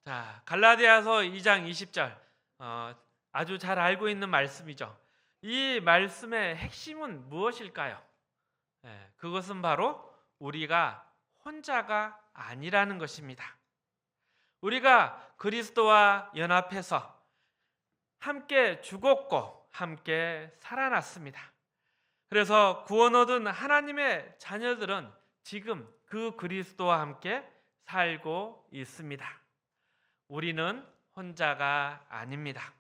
자, 갈라디아서 2장 20절 아주 잘 알고 있는 말씀이죠. 이 말씀의 핵심은 무엇일까요? 그것은 바로 우리가 혼자가 아니라는 것입니다. 우리가 그리스도와 연합해서 함께 죽었고 함께 살아났습니다. 그래서 구원 얻은 하나님의 자녀들은 지금 그 그리스도와 함께 살고 있습니다. 우리는 혼자가 아닙니다.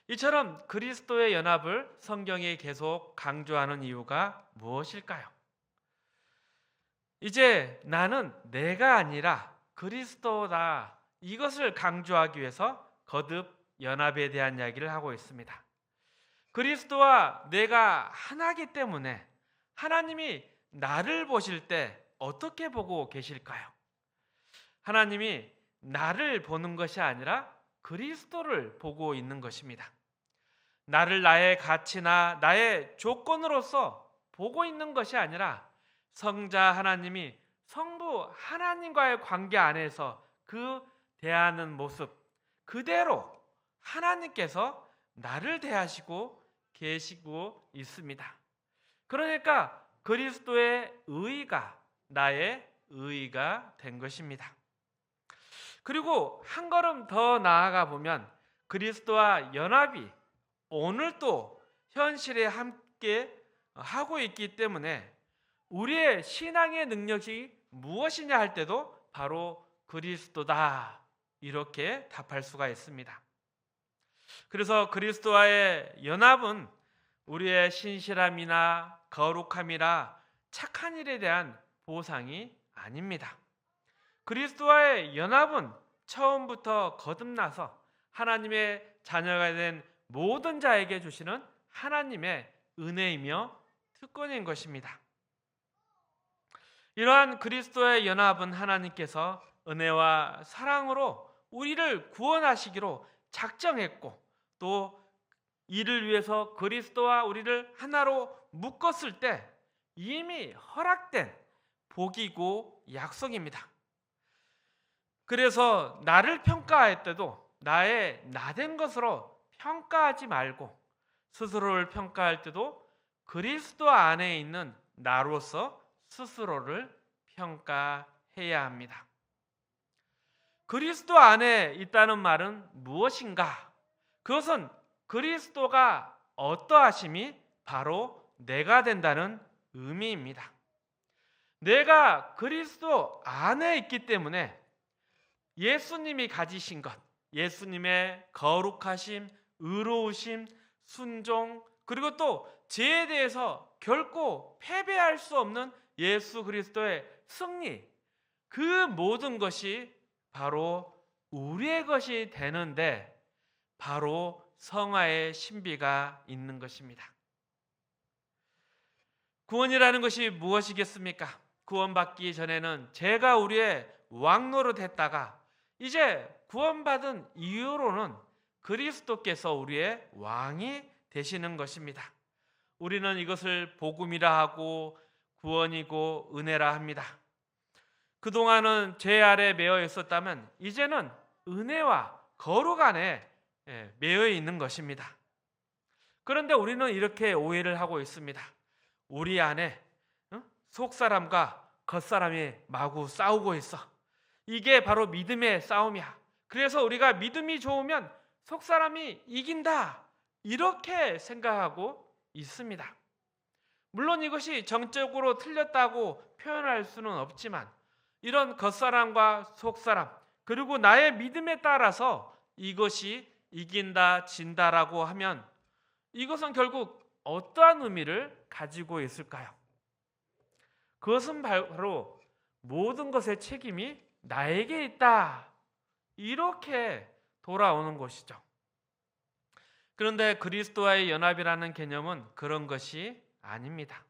이처럼 그리스도의 연합을 성경이 계속 강조하는 이유가 무엇일까요? 이제 나는 내가 아니라 그리스도다. 이것을 강조하기 위해서 거듭 연합에 대한 이야기를 하고 있습니다. 그리스도와 내가 하나이기 때문에 하나님이 나를 보실 때 어떻게 보고 계실까요? 하나님이 나를 보는 것이 아니라 그리스도를 보고 있는 것입니다. 나를 나의 가치나 나의 조건으로서 보고 있는 것이 아니라 성자 하나님이 성부 하나님과의 관계 안에서 그 대하는 모습 그대로 하나님께서 나를 대하시고 계시고 있습니다. 그러니까 그리스도의 의가 나의 의가 된 것입니다. 그리고 한 걸음 더 나아가 보면 그리스도와 연합이 오늘도 현실에 함께 하고 있기 때문에 우리의 신앙의 능력이 무엇이냐 할 때도 바로 그리스도다 이렇게 답할 수가 있습니다. 그래서 그리스도와의 연합은 우리의 신실함이나 거룩함이나 착한 일에 대한 보상이 아닙니다. 그리스도와의 연합은 처음부터 거듭나서 하나님의 자녀가 된 모든 자에게 주시는 하나님의 은혜이며 특권인 것입니다. 이러한 그리스도의 연합은 하나님께서 은혜와 사랑으로 우리를 구원하시기로 작정했고 또 이를 위해서 그리스도와 우리를 하나로 묶었을 때 이미 허락된 복이고 약속입니다. 그래서 나를 평가할 때도 나의 나된 것으로 평가하지 말고 스스로를 평가할 때도 그리스도 안에 있는 나로서 스스로를 평가해야 합니다. 그리스도 안에 있다는 말은 무엇인가? 그것은 그리스도가 어떠하심이 바로 내가 된다는 의미입니다. 내가 그리스도 안에 있기 때문에 예수님이 가지신 것, 예수님의 거룩하심, 의로우심, 순종, 그리고 또 죄에 대해서 결코 패배할 수 없는 예수 그리스도의 승리, 그 모든 것이 바로 우리의 것이 되는데 바로 성화의 신비가 있는 것입니다. 구원이라는 것이 무엇이겠습니까? 구원받기 전에는 죄가 우리의 왕노로 됐다가 이제 구원받은 이후로는 그리스도께서 우리의 왕이 되시는 것입니다. 우리는 이것을 복음이라 하고 구원이고 은혜라 합니다. 그동안은 죄 아래 매여 있었다면 이제는 은혜와 거룩 안에 매여 있는 것입니다. 그런데 우리는 이렇게 오해를 하고 있습니다. 우리 안에 속사람과 겉사람이 마구 싸우고 있어. 이게 바로 믿음의 싸움이야. 그래서 우리가 믿음이 좋으면 속사람이 이긴다. 이렇게 생각하고 있습니다. 물론 이것이 정적으로 틀렸다고 표현할 수는 없지만 이런 겉사람과 속사람 그리고 나의 믿음에 따라서 이것이 이긴다 진다라고 하면 이것은 결국 어떠한 의미를 가지고 있을까요? 그것은 바로 모든 것의 책임이 나에게 있다. 이렇게 돌아오는 것이죠. 그런데 그리스도와의 연합이라는 개념은 그런 것이 아닙니다.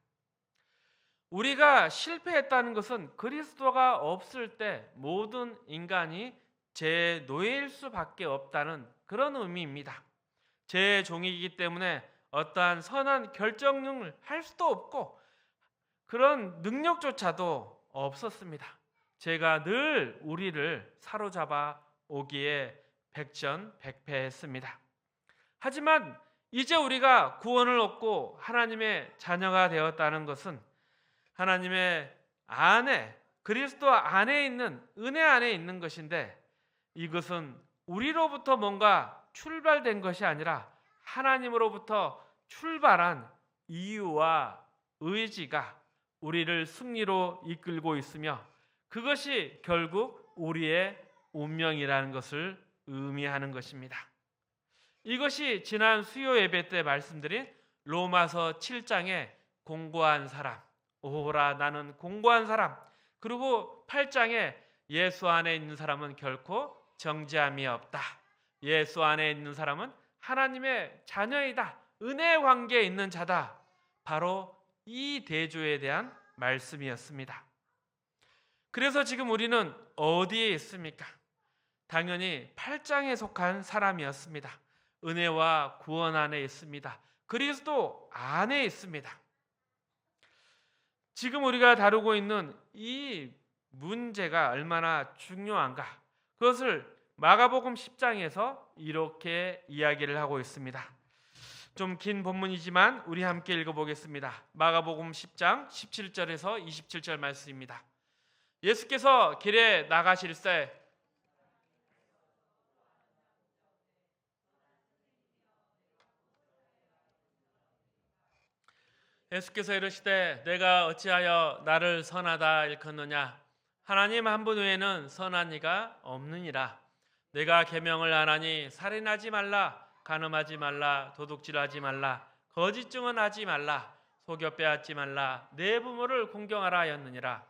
우리가 실패했다는 것은 그리스도가 없을 때 모든 인간이 죄의 노예일 수밖에 없다는 그런 의미입니다. 죄의 종이기 때문에 어떠한 선한 결정을 할 수도 없고 그런 능력조차도 없었습니다. 죄가 늘 우리를 사로잡아 오기에 백전백패했습니다. 하지만 이제 우리가 구원을 얻고 하나님의 자녀가 되었다는 것은 하나님의 안에, 그리스도 안에 있는, 은혜 안에 있는 것인데, 이것은 우리로부터 뭔가 출발된 것이 아니라 하나님으로부터 출발한 이유와 의지가 우리를 승리로 이끌고 있으며, 그것이 결국 우리의 운명이라는 것을 의미하는 것입니다. 이것이 지난 수요 예배 때 말씀드린 로마서 7장의 공고한 사람, 오호라 나는 공고한 사람, 그리고 8장에 예수 안에 있는 사람은 결코 정죄함이 없다, 예수 안에 있는 사람은 하나님의 자녀이다, 은혜의 관계에 있는 자다, 바로 이 대조에 대한 말씀이었습니다. 그래서 지금 우리는 어디에 있습니까? 당연히 8장에 속한 사람이었습니다. 은혜와 구원 안에 있습니다. 그리스도 안에 있습니다. 지금 우리가 다루고 있는 이 문제가 얼마나 중요한가, 그것을 마가복음 10장에서 이렇게 이야기를 하고 있습니다. 좀 긴 본문이지만 우리 함께 읽어보겠습니다. 마가복음 10장 17절에서 27절 말씀입니다. 예수께서 길에 나가실새 예수께서 이르시되 내가 어찌하여 나를 선하다 일컫느냐, 하나님 한 분 외에는 선한 이가 없느니라. 내가 계명을 안 하니 살인하지 말라, 간음하지 말라, 도둑질하지 말라, 거짓 증언하지 말라, 속여 빼앗지 말라, 내 부모를 공경하라 하였느니라.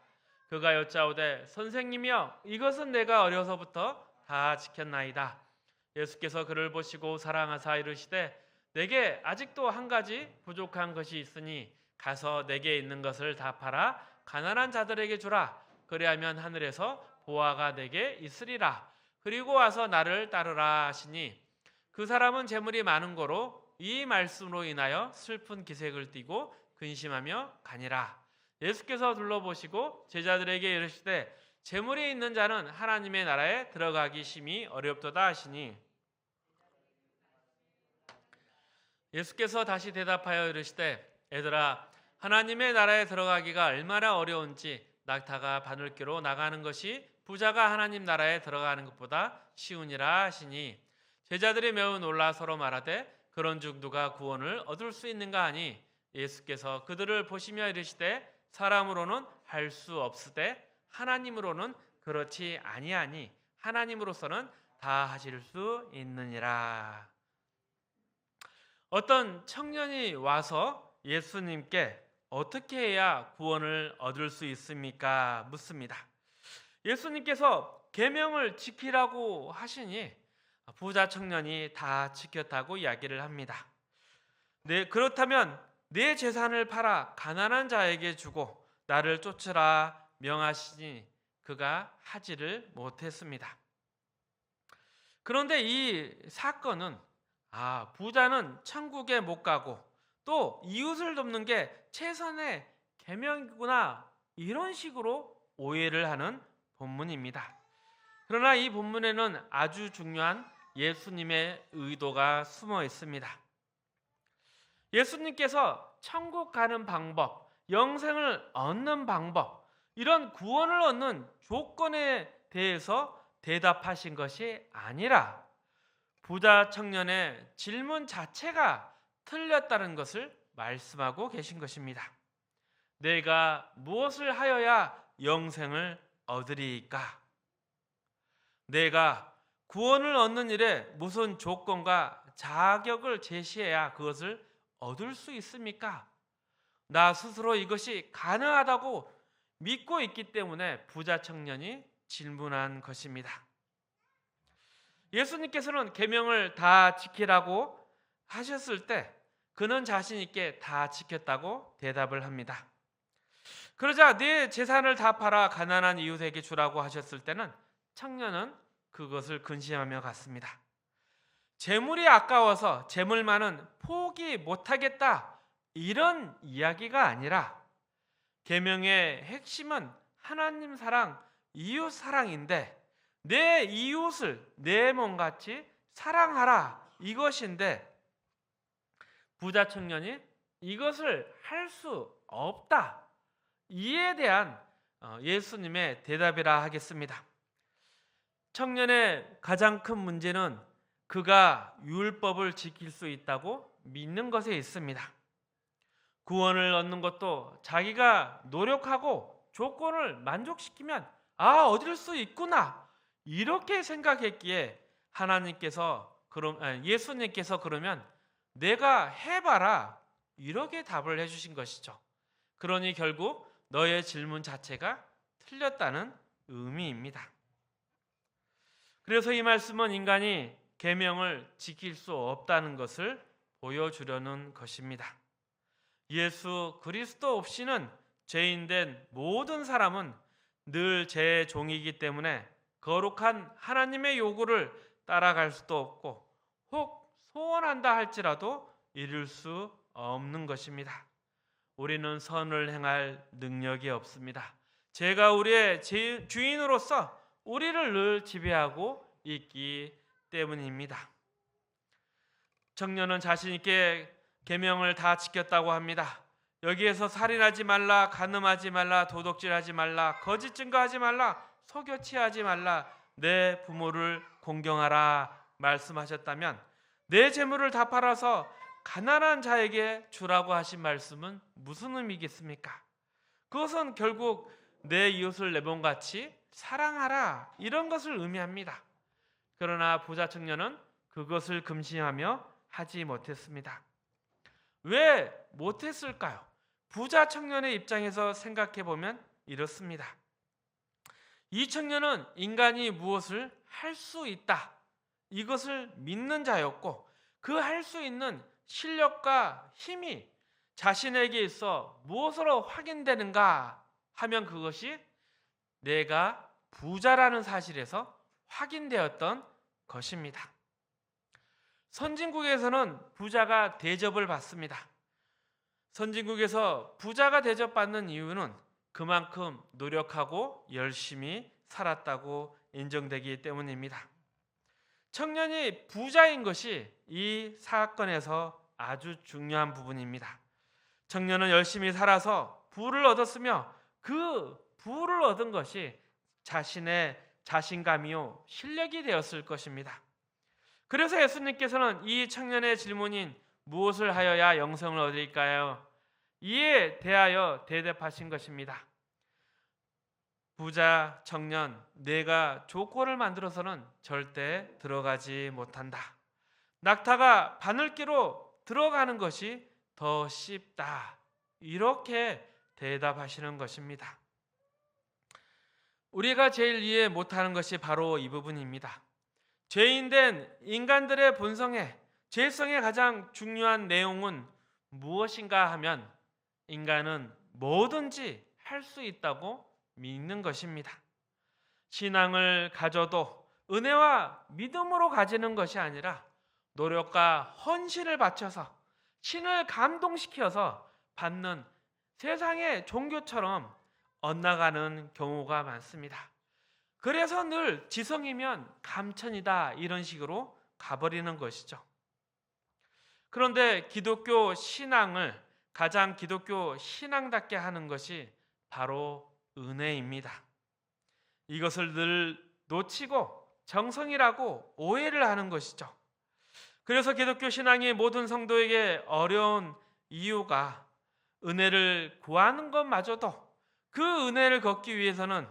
그가 여짜오되 선생님이여 이것은 내가 어려서부터 다 지켰나이다. 예수께서 그를 보시고 사랑하사 이르시되 내게 아직도 한 가지 부족한 것이 있으니 가서 내게 있는 것을 다 팔아 가난한 자들에게 주라. 그리하면 하늘에서 보화가 내게 있으리라. 그리고 와서 나를 따르라 하시니 그 사람은 재물이 많은 고로 이 말씀으로 인하여 슬픈 기색을 띠고 근심하며 가니라. 예수께서 둘러보시고 제자들에게 이르시되 재물이 있는 자는 하나님의 나라에 들어가기 심히 어렵도다 하시니 예수께서 다시 대답하여 이르시되 애들아 하나님의 나라에 들어가기가 얼마나 어려운지 낙타가 바늘귀로 나가는 것이 부자가 하나님 나라에 들어가는 것보다 쉬우니라 하시니 제자들이 매우 놀라 서로 말하되 그런즉 누가 구원을 얻을 수 있는가 하니 예수께서 그들을 보시며 이르시되 사람으로는 할 수 없으되 하나님으로는 그렇지 아니하니 하나님으로서는 다 하실 수 있느니라. 어떤 청년이 와서 예수님께 어떻게 해야 구원을 얻을 수 있습니까? 묻습니다. 예수님께서 계명을 지키라고 하시니 부자 청년이 다 지켰다고 이야기를 합니다. 네, 그렇다면 내 재산을 팔아 가난한 자에게 주고 나를 쫓으라 명하시니 그가 하지를 못했습니다. 그런데 이 사건은 부자는 천국에 못 가고 또 이웃을 돕는 게 최선의 계명이구나, 이런 식으로 오해를 하는 본문입니다. 그러나 이 본문에는 아주 중요한 예수님의 의도가 숨어 있습니다. 예수님께서 천국 가는 방법, 영생을 얻는 방법, 이런 구원을 얻는 조건에 대해서 대답하신 것이 아니라 부자 청년의 질문 자체가 틀렸다는 것을 말씀하고 계신 것입니다. 내가 무엇을 하여야 영생을 얻으리이까? 내가 구원을 얻는 일에 무슨 조건과 자격을 제시해야 그것을 얻을 수 있습니까? 나 스스로 이것이 가능하다고 믿고 있기 때문에 부자 청년이 질문한 것입니다. 예수님께서는 계명을 다 지키라고 하셨을 때 그는 자신 있게 다 지켰다고 대답을 합니다. 그러자 내 재산을 다 팔아 가난한 이웃에게 주라고 하셨을 때는 청년은 그것을 근심하며 갔습니다. 재물이 아까워서 재물만은 포기 못하겠다, 이런 이야기가 아니라 계명의 핵심은 하나님 사랑, 이웃 사랑인데 내 이웃을 내 몸같이 사랑하라 이것인데 부자 청년이 이것을 할 수 없다. 이에 대한 예수님의 대답이라 하겠습니다. 청년의 가장 큰 문제는 그가 율법을 지킬 수 있다고 믿는 것에 있습니다. 구원을 얻는 것도 자기가 노력하고 조건을 만족시키면 얻을 수 있구나 이렇게 생각했기에 예수님께서 그러면 내가 해봐라 이렇게 답을 해주신 것이죠. 그러니 결국 너의 질문 자체가 틀렸다는 의미입니다. 그래서 이 말씀은 인간이 계명을 지킬 수 없다는 것을 보여주려는 것입니다. 예수 그리스도 없이는 죄인된 모든 사람은 늘 죄의 종이기 때문에 거룩한 하나님의 요구를 따라갈 수도 없고 혹 소원한다 할지라도 이룰 수 없는 것입니다. 우리는 선을 행할 능력이 없습니다. 죄가 우리의 주인으로서 우리를 늘 지배하고 있기 때문입니다. 청년은 자신 있게 계명을 다 지켰다고 합니다. 여기에서 살인하지 말라, 간음하지 말라, 도둑질하지 말라, 거짓 증거하지 말라, 속여 취하지 말라, 내 부모를 공경하라 말씀하셨다면 내 재물을 다 팔아서 가난한 자에게 주라고 하신 말씀은 무슨 의미겠습니까? 그것은 결국 내 이웃을 내 몸같이 사랑하라 이런 것을 의미합니다. 그러나 부자 청년은 그것을 금신하며 하지 못했습니다. 왜 못했을까요? 부자 청년의 입장에서 생각해 보면 이렇습니다. 이 청년은 인간이 무엇을 할 수 있다 이것을 믿는 자였고 그 할 수 있는 실력과 힘이 자신에게 있어 무엇으로 확인되는가 하면 그것이 내가 부자라는 사실에서 확인되었던 것입니다. 선진국에서는 부자가 대접을 받습니다. 선진국에서 부자가 대접받는 이유는 그만큼 노력하고 열심히 살았다고 인정되기 때문입니다. 청년이 부자인 것이 이 사건에서 아주 중요한 부분입니다. 청년은 열심히 살아서 부를 얻었으며 그 부를 얻은 것이 자신의 자신감이요 실력이 되었을 것입니다. 그래서 예수님께서는 이 청년의 질문인 무엇을 하여야 영생을 얻을까요? 이에 대하여 대답하신 것입니다. 부자 청년, 내가 조건을 만들어서는 절대 들어가지 못한다. 낙타가 바늘기로 들어가는 것이 더 쉽다. 이렇게 대답하시는 것입니다. 우리가 제일 이해 못하는 것이 바로 이 부분입니다. 죄인된 인간들의 본성에 죄성의 가장 중요한 내용은 무엇인가 하면 인간은 뭐든지 할 수 있다고 믿는 것입니다. 신앙을 가져도 은혜와 믿음으로 가지는 것이 아니라 노력과 헌신을 바쳐서 신을 감동시켜서 받는 세상의 종교처럼 엇나가는 경우가 많습니다. 그래서 늘 지성이면 감천이다 이런 식으로 가버리는 것이죠. 그런데 기독교 신앙을 가장 기독교 신앙답게 하는 것이 바로 은혜입니다. 이것을 늘 놓치고 정성이라고 오해를 하는 것이죠. 그래서 기독교 신앙이 모든 성도에게 어려운 이유가 은혜를 구하는 것마저도 그 은혜를 얻기 위해서는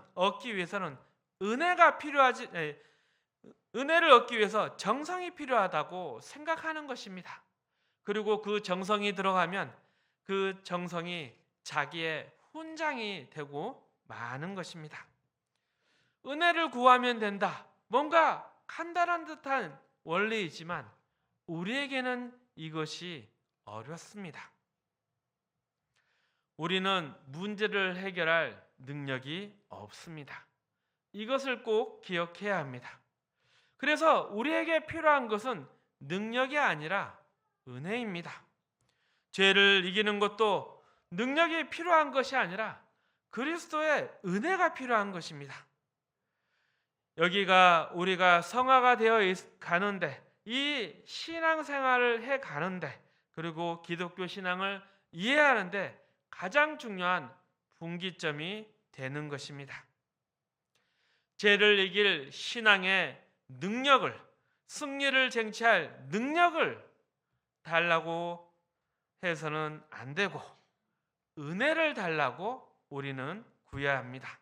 은혜를 얻기 위해서 정성이 필요하다고 생각하는 것입니다. 그리고 그 정성이 들어가면 그 정성이 자기의 훈장이 되고 많은 것입니다. 은혜를 구하면 된다. 뭔가 간단한 듯한 원리이지만 우리에게는 이것이 어렵습니다. 우리는 문제를 해결할 능력이 없습니다. 이것을 꼭 기억해야 합니다. 그래서 우리에게 필요한 것은 능력이 아니라 은혜입니다. 죄를 이기는 것도 능력이 필요한 것이 아니라 그리스도의 은혜가 필요한 것입니다. 여기가 우리가 성화가 되어 가는데, 이 신앙생활을 해 가는데, 그리고 기독교 신앙을 이해하는데 가장 중요한 분기점이 되는 것입니다. 죄를 이길 신앙의 능력을, 승리를 쟁취할 능력을 달라고 해서는 안 되고, 은혜를 달라고 우리는 구해야 합니다.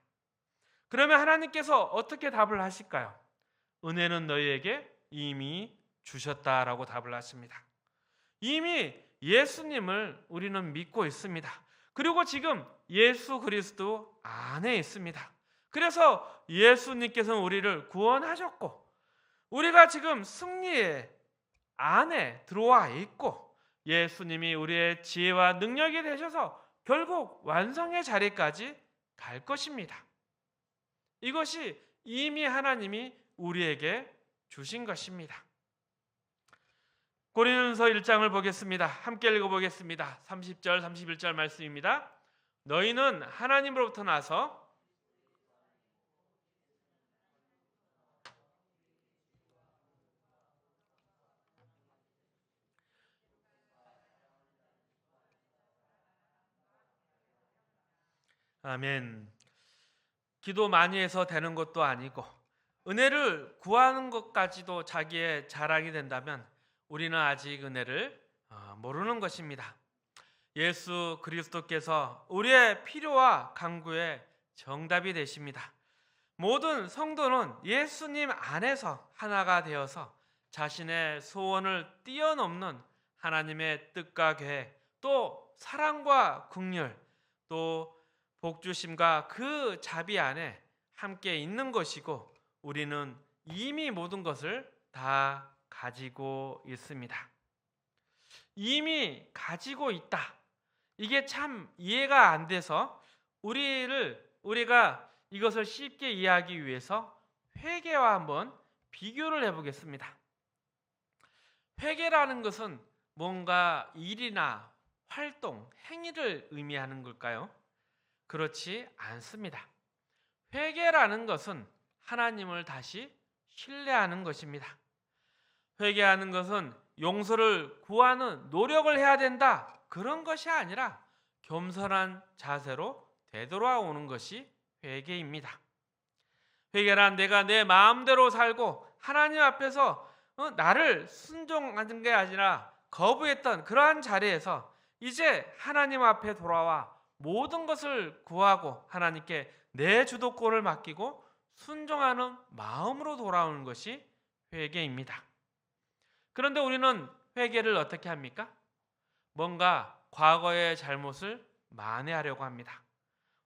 그러면 하나님께서 어떻게 답을 하실까요? 은혜는 너희에게 이미 주셨다라고 답을 하십니다. 이미 예수님을 우리는 믿고 있습니다. 그리고 지금 예수 그리스도 안에 있습니다. 그래서 예수님께서는 우리를 구원하셨고, 우리가 지금 승리의 안에 들어와 있고, 예수님이 우리의 지혜와 능력이 되셔서 결국 완성의 자리까지 갈 것입니다. 이것이 이미 하나님이 우리에게 주신 것입니다. 고린도전서 1장을 보겠습니다. 함께 읽어보겠습니다. 30절 31절 말씀입니다. 너희는 하나님으로부터 나서 아멘. 기도 많이 해서 되는 것도 아니고, 은혜를 구하는 것까지도 자기의 자랑이 된다면 우리는 아직 은혜를 모르는 것입니다. 예수 그리스도께서 우리의 필요와 간구의 정답이 되십니다. 모든 성도는 예수님 안에서 하나가 되어서 자신의 소원을 뛰어넘는 하나님의 뜻과 계획, 또 사랑과 긍휼, 또 복주심과 그 자비 안에 함께 있는 것이고, 우리는 이미 모든 것을 다 가지고 있습니다. 이미 가지고 있다. 이게 참 이해가 안 돼서 우리가 이것을 쉽게 이해하기 위해서 회개와 한번 비교를 해보겠습니다. 회개라는 것은 뭔가 일이나 활동, 행위를 의미하는 걸까요? 그렇지 않습니다. 회개라는 것은 하나님을 다시 신뢰하는 것입니다. 회개하는 것은 용서를 구하는 노력을 해야 된다, 그런 것이 아니라 겸손한 자세로 되돌아오는 것이 회개입니다. 회개란 내가 내 마음대로 살고 하나님 앞에서 나를 순종하는 게 아니라 거부했던 그러한 자리에서 이제 하나님 앞에 돌아와 모든 것을 구하고 하나님께 내 주도권을 맡기고 순종하는 마음으로 돌아오는 것이 회개입니다. 그런데 우리는 회개를 어떻게 합니까? 뭔가 과거의 잘못을 만회하려고 합니다.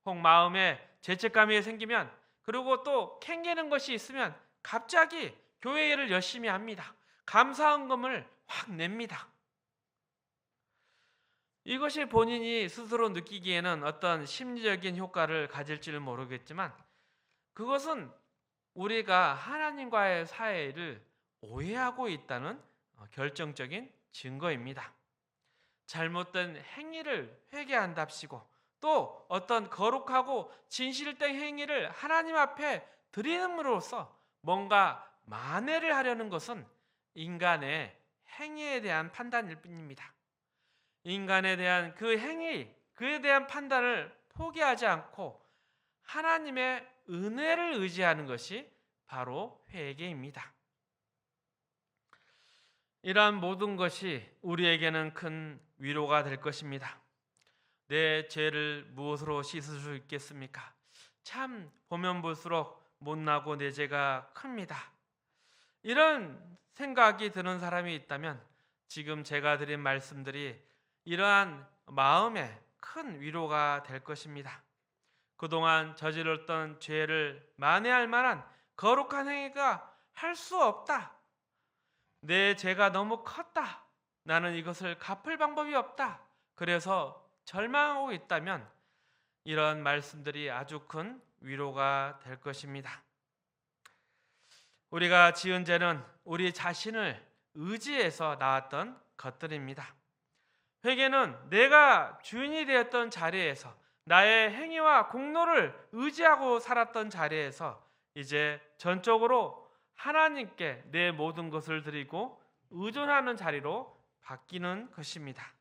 혹 마음에 죄책감이 생기면, 그리고 또 캥기는 것이 있으면 갑자기 교회 일을 열심히 합니다. 감사헌금을 확 냅니다. 이것이 본인이 스스로 느끼기에는 어떤 심리적인 효과를 가질지는 모르겠지만, 그것은 우리가 하나님과의 사이를 오해하고 있다는 결정적인 증거입니다. 잘못된 행위를 회개한답시고, 또 어떤 거룩하고 진실된 행위를 하나님 앞에 드림으로써 뭔가 만회를 하려는 것은 인간의 행위에 대한 판단일 뿐입니다. 인간에 대한 그 행위, 그에 대한 판단을 포기하지 않고 하나님의 은혜를 의지하는 것이 바로 회개입니다. 이러한 모든 것이 우리에게는 큰 위로가 될 것입니다. 내 죄를 무엇으로 씻을 수 있겠습니까? 참 보면 볼수록 못나고 내 죄가 큽니다. 이런 생각이 드는 사람이 있다면 지금 제가 드린 말씀들이 이러한 마음에 큰 위로가 될 것입니다. 그동안 저질렀던 죄를 만회할 만한 거룩한 행위가 할 수 없다. 내 죄가 너무 컸다. 나는 이것을 갚을 방법이 없다. 그래서 절망하고 있다면 이런 말씀들이 아주 큰 위로가 될 것입니다. 우리가 지은 죄는 우리 자신을 의지해서 나왔던 것들입니다. 회개는 내가 주인이 되었던 자리에서, 나의 행위와 공로를 의지하고 살았던 자리에서 이제 전적으로 하나님께 내 모든 것을 드리고 의존하는 자리로 바뀌는 것입니다.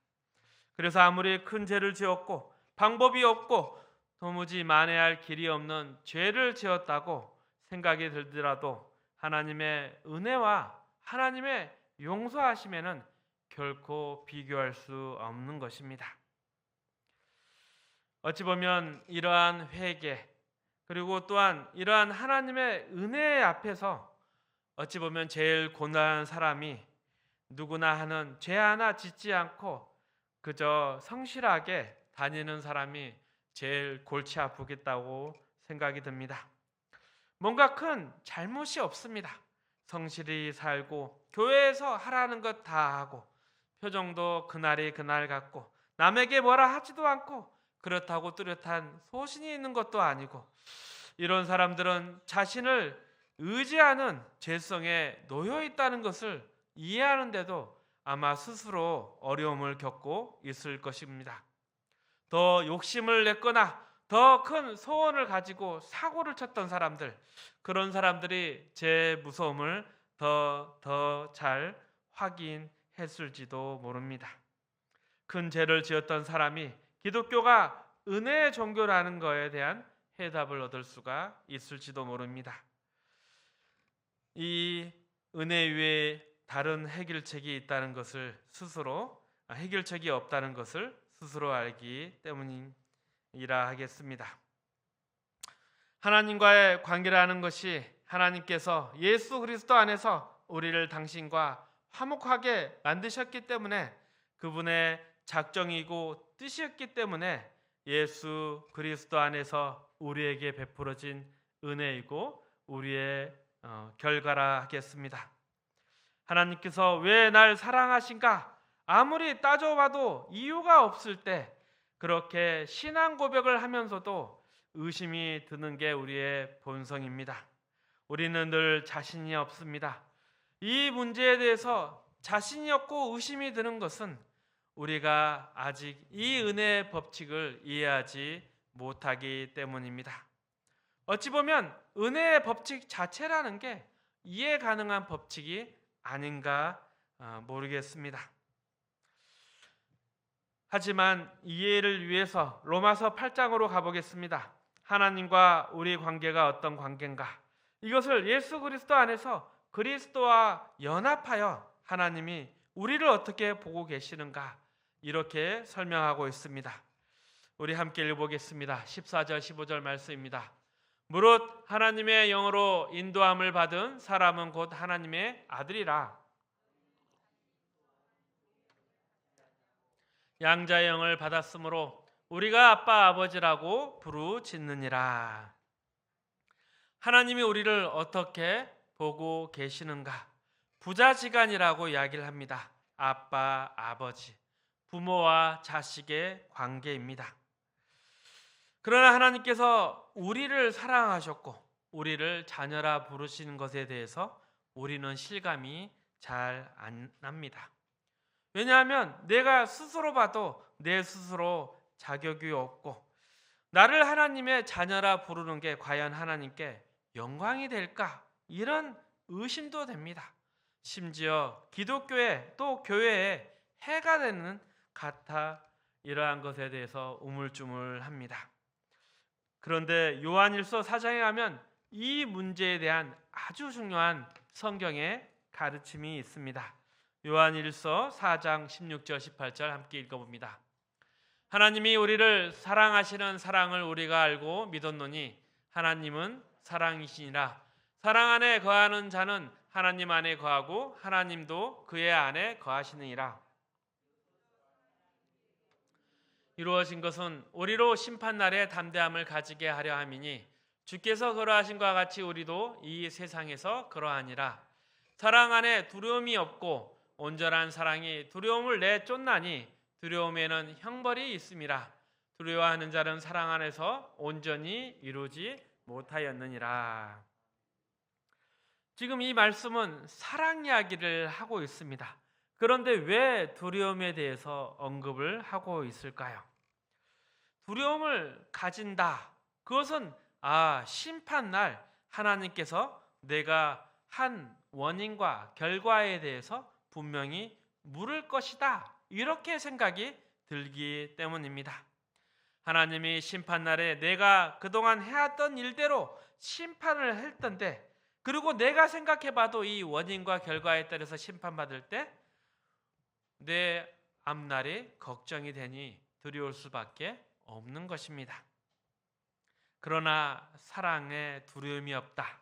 그래서 아무리 큰 죄를 지었고 방법이 없고 도무지 만회할 길이 없는 죄를 지었다고 생각이 들더라도 하나님의 은혜와 하나님의 용서하심에는 결코 비교할 수 없는 것입니다. 어찌 보면 이러한 회개 그리고 또한 이러한 하나님의 은혜 앞에서 어찌 보면 제일 고난한 사람이 누구나 하는 죄 하나 짓지 않고 그저 성실하게 다니는 사람이 제일 골치 아프겠다고 생각이 듭니다. 뭔가 큰 잘못이 없습니다. 성실히 살고 교회에서 하라는 것 다 하고 표정도 그날이 그날 같고 남에게 뭐라 하지도 않고 그렇다고 뚜렷한 소신이 있는 것도 아니고 이런 사람들은 자신을 의지하는 죄성에 놓여 있다는 것을 이해하는데도 아마 스스로 어려움을 겪고 있을 것입니다. 더 욕심을 냈거나 더 큰 소원을 가지고 사고를 쳤던 사람들, 그런 사람들이 제 무서움을 더 잘 확인했을지도 모릅니다. 큰 죄를 지었던 사람이 기독교가 은혜의 종교라는 것에 대한 해답을 얻을 수가 있을지도 모릅니다. 이 은혜 위에 다른 해결책이 있다는 것을 스스로 해결책이 없다는 것을 스스로 알기 때문이라 하겠습니다. 하나님과의 관계라는 것이 하나님께서 예수 그리스도 안에서 우리를 당신과 화목하게 만드셨기 때문에 그분의 작정이고 뜻이었기 때문에 예수 그리스도 안에서 우리에게 베풀어진 은혜이고 우리의 결과라 하겠습니다. 하나님께서 왜 날 사랑하신가? 아무리 따져봐도 이유가 없을 때 그렇게 신앙 고백을 하면서도 의심이 드는 게 우리의 본성입니다. 우리는 늘 자신이 없습니다. 이 문제에 대해서 자신이 없고 의심이 드는 것은 우리가 아직 이 은혜의 법칙을 이해하지 못하기 때문입니다. 어찌 보면 은혜의 법칙 자체라는 게 이해 가능한 법칙이 아닌가 모르겠습니다. 하지만 이해를 위해서 로마서 8장으로 가보겠습니다. 하나님과 우리 관계가 어떤 관계인가? 이것을 예수 그리스도 안에서 그리스도와 연합하여 하나님이 우리를 어떻게 보고 계시는가? 이렇게 설명하고 있습니다. 우리 함께 읽어보겠습니다. 14절 15절 말씀입니다. 무릇 하나님의 영으로 인도함을 받은 사람은 곧 하나님의 아들이라. 양자의 영을 받았으므로 우리가 아빠 아버지라고 부르짖느니라. 하나님이 우리를 어떻게 보고 계시는가? 부자지간이라고 이야기를 합니다. 아빠 아버지, 부모와 자식의 관계입니다. 그러나 하나님께서 우리를 사랑하셨고 우리를 자녀라 부르시는 것에 대해서 우리는 실감이 잘 안 납니다. 왜냐하면 내가 스스로 봐도 내 스스로 자격이 없고 나를 하나님의 자녀라 부르는 게 과연 하나님께 영광이 될까? 이런 의심도 됩니다. 심지어 기독교에 또 교회에 해가 되는 같아 이러한 것에 대해서 우물쭈물합니다. 그런데 요한일서 4장에 가면 이 문제에 대한 아주 중요한 성경의 가르침이 있습니다. 요한일서 4장 16절 18절 함께 읽어봅니다. 하나님이 우리를 사랑하시는 사랑을 우리가 알고 믿었노니 하나님은 사랑이시니라. 사랑 안에 거하는 자는 하나님 안에 거하고 하나님도 그의 안에 거하시느니라. 이루어진 것은 우리로 심판날에 담대함을 가지게 하려 함이니 주께서 그러하신 것과 같이 우리도 이 세상에서 그러하니라. 사랑 안에 두려움이 없고 온전한 사랑이 두려움을 내쫓나니 두려움에는 형벌이 있음이라. 두려워하는 자는 사랑 안에서 온전히 이루지 못하였느니라. 지금 이 말씀은 사랑 이야기를 하고 있습니다. 그런데 왜 두려움에 대해서 언급을 하고 있을까요? 두려움을 가진다. 그것은 심판날 하나님께서 내가 한 원인과 결과에 대해서 분명히 물을 것이다, 이렇게 생각이 들기 때문입니다. 하나님이 심판날에 내가 그동안 해왔던 일대로 심판을 했던데, 그리고 내가 생각해봐도 이 원인과 결과에 따라서 심판받을 때 내 앞날이 걱정이 되니 두려울 수밖에 없는 것입니다. 그러나 사랑에 두려움이 없다,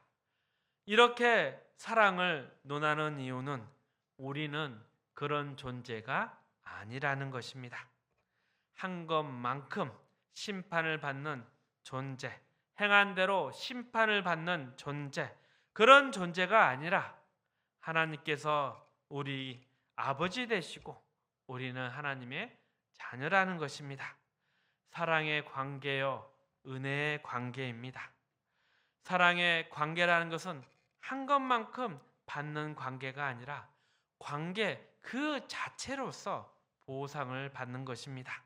이렇게 사랑을 논하는 이유는 우리는 그런 존재가 아니라는 것입니다. 한 것만큼 심판을 받는 존재, 행한 대로 심판을 받는 존재, 그런 존재가 아니라 하나님께서 우리 아버지 되시고 우리는 하나님의 자녀라는 것입니다. 사랑의 관계요, 은혜의 관계입니다. 사랑의 관계라는 것은 한 것만큼 받는 관계가 아니라 관계 그 자체로서 보상을 받는 것입니다.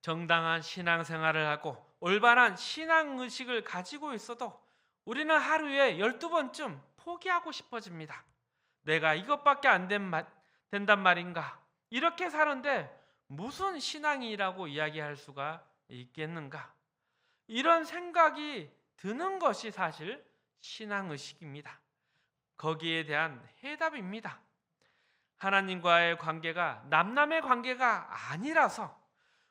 정당한 신앙생활을 하고 올바른 신앙의식을 가지고 있어도 우리는 하루에 12번쯤 포기하고 싶어집니다. 내가 이것밖에 안 된단 말인가? 이렇게 사는데 무슨 신앙이라고 이야기할 수가 있겠는가? 이런 생각이 드는 것이 사실 신앙의식입니다. 거기에 대한 해답입니다. 하나님과의 관계가 남남의 관계가 아니라서,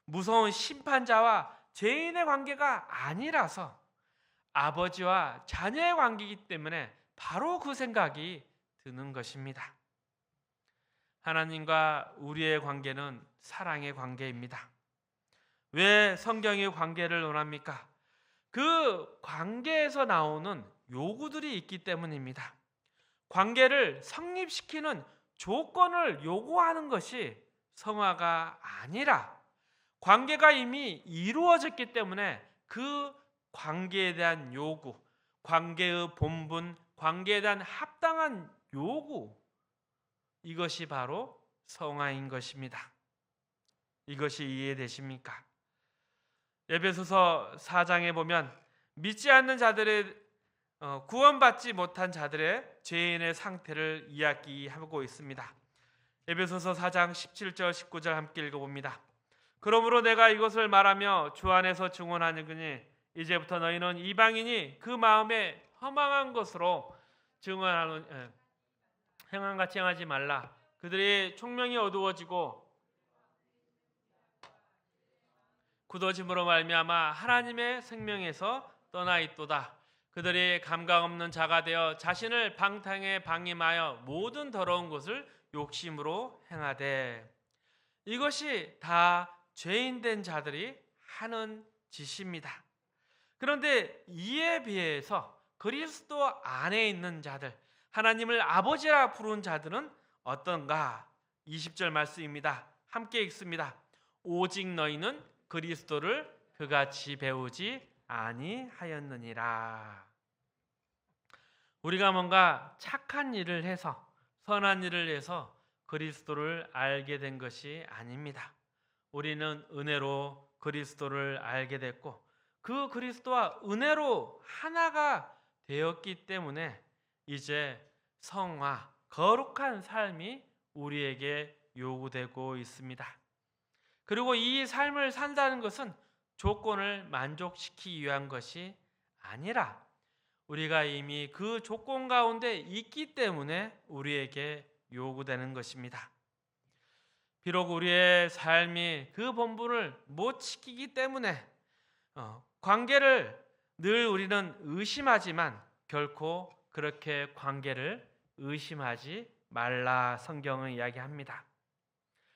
무서운 심판자와 죄인의 관계가 아니라서 아버지와 자녀의 관계이기 때문에 바로 그 생각이 드는 것입니다. 하나님과 우리의 관계는 사랑의 관계입니다. 왜 성경이 관계를 논합니까? 그 관계에서 나오는 요구들이 있기 때문입니다. 관계를 성립시키는 조건을 요구하는 것이 성화가 아니라 관계가 이미 이루어졌기 때문에 그 관계에 대한 요구, 관계의 본분, 관계에 대한 합당한 요구, 이것이 바로 성화인 것입니다. 이것이 이해되십니까? 에베소서 4장에 보면 믿지 않는 자들의 구원받지 못한 자들의 죄인의 상태를 이야기하고 있습니다. 에베소서 4장 17절 19절 함께 읽어봅니다. 그러므로 내가 이것을 말하며 주 안에서 증언하느니 이제부터 너희는 이방인이 그 마음에 허망한 것으로 증언하는 행함같이 행하지 말라. 그들의 총명이 어두워지고 굳어짐으로 말미암아 하나님의 생명에서 떠나 있도다. 그들이 감각 없는 자가 되어 자신을 방탕에 방임하여 모든 더러운 것을 욕심으로 행하되, 이것이 다 죄인된 자들이 하는 짓입니다. 그런데 이에 비해서 그리스도 안에 있는 자들, 하나님을 아버지라 부르는 자들은 어떤가? 20절 말씀입니다. 함께 읽습니다. 오직 너희는 그리스도를 그같이 배우지 아니하였느니라. 우리가 뭔가 착한 일을 해서, 선한 일을 해서 그리스도를 알게 된 것이 아닙니다. 우리는 은혜로 그리스도를 알게 됐고 그 그리스도와 은혜로 하나가 되었기 때문에 이제 성화, 거룩한 삶이 우리에게 요구되고 있습니다. 그리고 이 삶을 산다는 것은 조건을 만족시키기 위한 것이 아니라 우리가 이미 그 조건 가운데 있기 때문에 우리에게 요구되는 것입니다. 비록 우리의 삶이 그 본분을 못 지키기 때문에 관계를 늘 우리는 의심하지만 결코 그렇게 관계를 의심하지 말라 성경은 이야기합니다.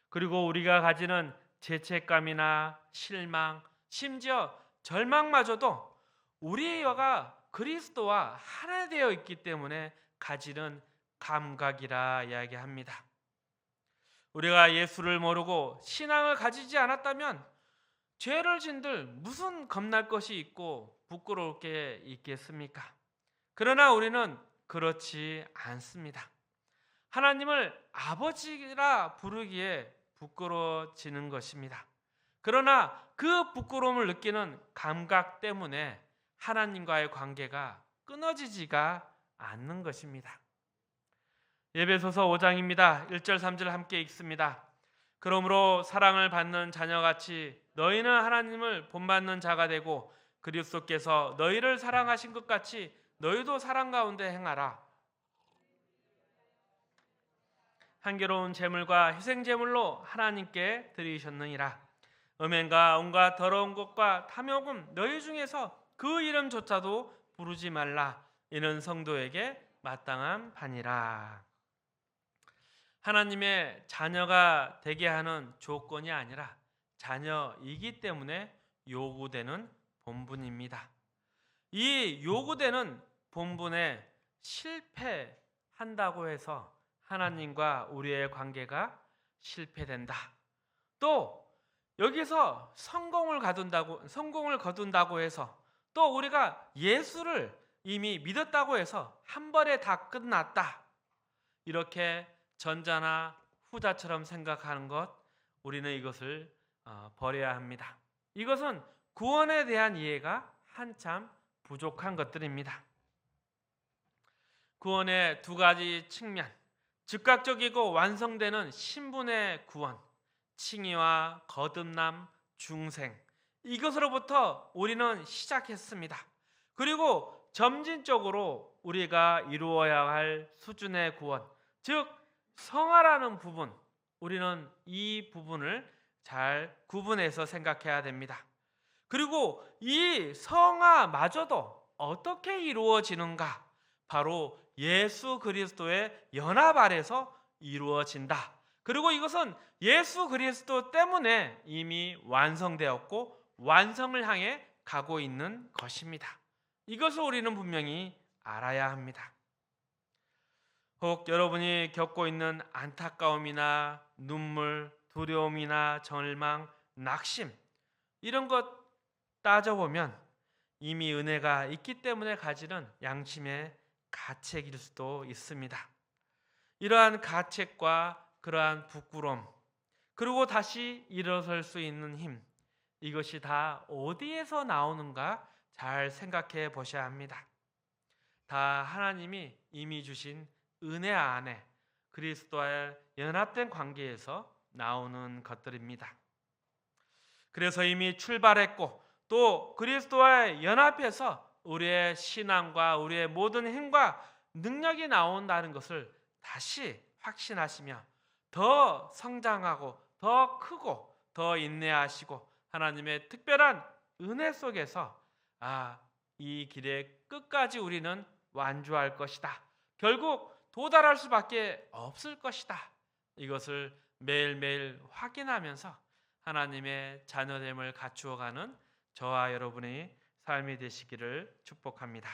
그리고 우리가 가지는 죄책감이나 실망, 심지어 절망마저도 우리가 그리스도와 하나 되어 있기 때문에 가지는 감각이라 이야기합니다. 우리가 예수를 모르고 신앙을 가지지 않았다면 죄를 진들 무슨 겁날 것이 있고 부끄러울 게 있겠습니까? 그러나 우리는 그렇지 않습니다. 하나님을 아버지라 부르기에 부끄러워지는 것입니다. 그러나 그 부끄러움을 느끼는 감각 때문에 하나님과의 관계가 끊어지지가 않는 것입니다. 에베소서 5장입니다. 1절 3절 함께 읽습니다. 그러므로 사랑을 받는 자녀같이 너희는 하나님을 본받는 자가 되고 그리스도께서 너희를 사랑하신 것 같이 너희도 사랑 가운데 행하라. 한계로운 제물과 희생 제물로 하나님께 드리셨느니라. 음행과 온갖 더러운 것과 탐욕은 너희 중에서 그 이름조차도 부르지 말라. 이는 성도에게 마땅한 바니라. 하나님의 자녀가 되게 하는 조건이 아니라 자녀이기 때문에 요구되는 본분입니다. 이 요구되는 본분에 실패한다고 해서 하나님과 우리의 관계가 실패된다. 또 여기서 성공을 거둔다고 해서 또 우리가 예수를 이미 믿었다고 해서 한 번에 다 끝났다. 이렇게 전자나 후자처럼 생각하는 것, 우리는 이것을 버려야 합니다. 이것은 구원에 대한 이해가 한참 부족한 것들입니다. 구원의 두 가지 측면, 즉각적이고 완성되는 신분의 구원, 칭의와 거듭남, 중생, 이것으로부터 우리는 시작했습니다. 그리고 점진적으로 우리가 이루어야 할 수준의 구원, 즉 성화라는 부분, 우리는 이 부분을 잘 구분해서 생각해야 됩니다. 그리고 이 성화마저도 어떻게 이루어지는가? 바로 예수 그리스도의 연합 아래서 이루어진다. 그리고 이것은 예수 그리스도 때문에 이미 완성되었고 완성을 향해 가고 있는 것입니다. 이것을 우리는 분명히 알아야 합니다. 혹 여러분이 겪고 있는 안타까움이나 눈물, 두려움이나 절망, 낙심, 이런 것 따져보면 이미 은혜가 있기 때문에 가지는 양심의 가책일 수도 있습니다. 이러한 가책과 그러한 부끄러움, 그리고 다시 일어설 수 있는 힘, 이것이 다 어디에서 나오는가 잘 생각해 보셔야 합니다. 다 하나님이 이미 주신 은혜 안에 그리스도와의 연합된 관계에서 나오는 것들입니다. 그래서 이미 출발했고 또 그리스도와의 연합해서 우리의 신앙과 우리의 모든 힘과 능력이 나온다는 것을 다시 확신하시며 더 성장하고 더 크고 더 인내하시고 하나님의 특별한 은혜 속에서 이 길의 끝까지 우리는 완주할 것이다. 결국 도달할 수밖에 없을 것이다. 이것을 매일매일 확인하면서 하나님의 자녀됨을 갖추어가는 저와 여러분의 삶이 되시기를 축복합니다.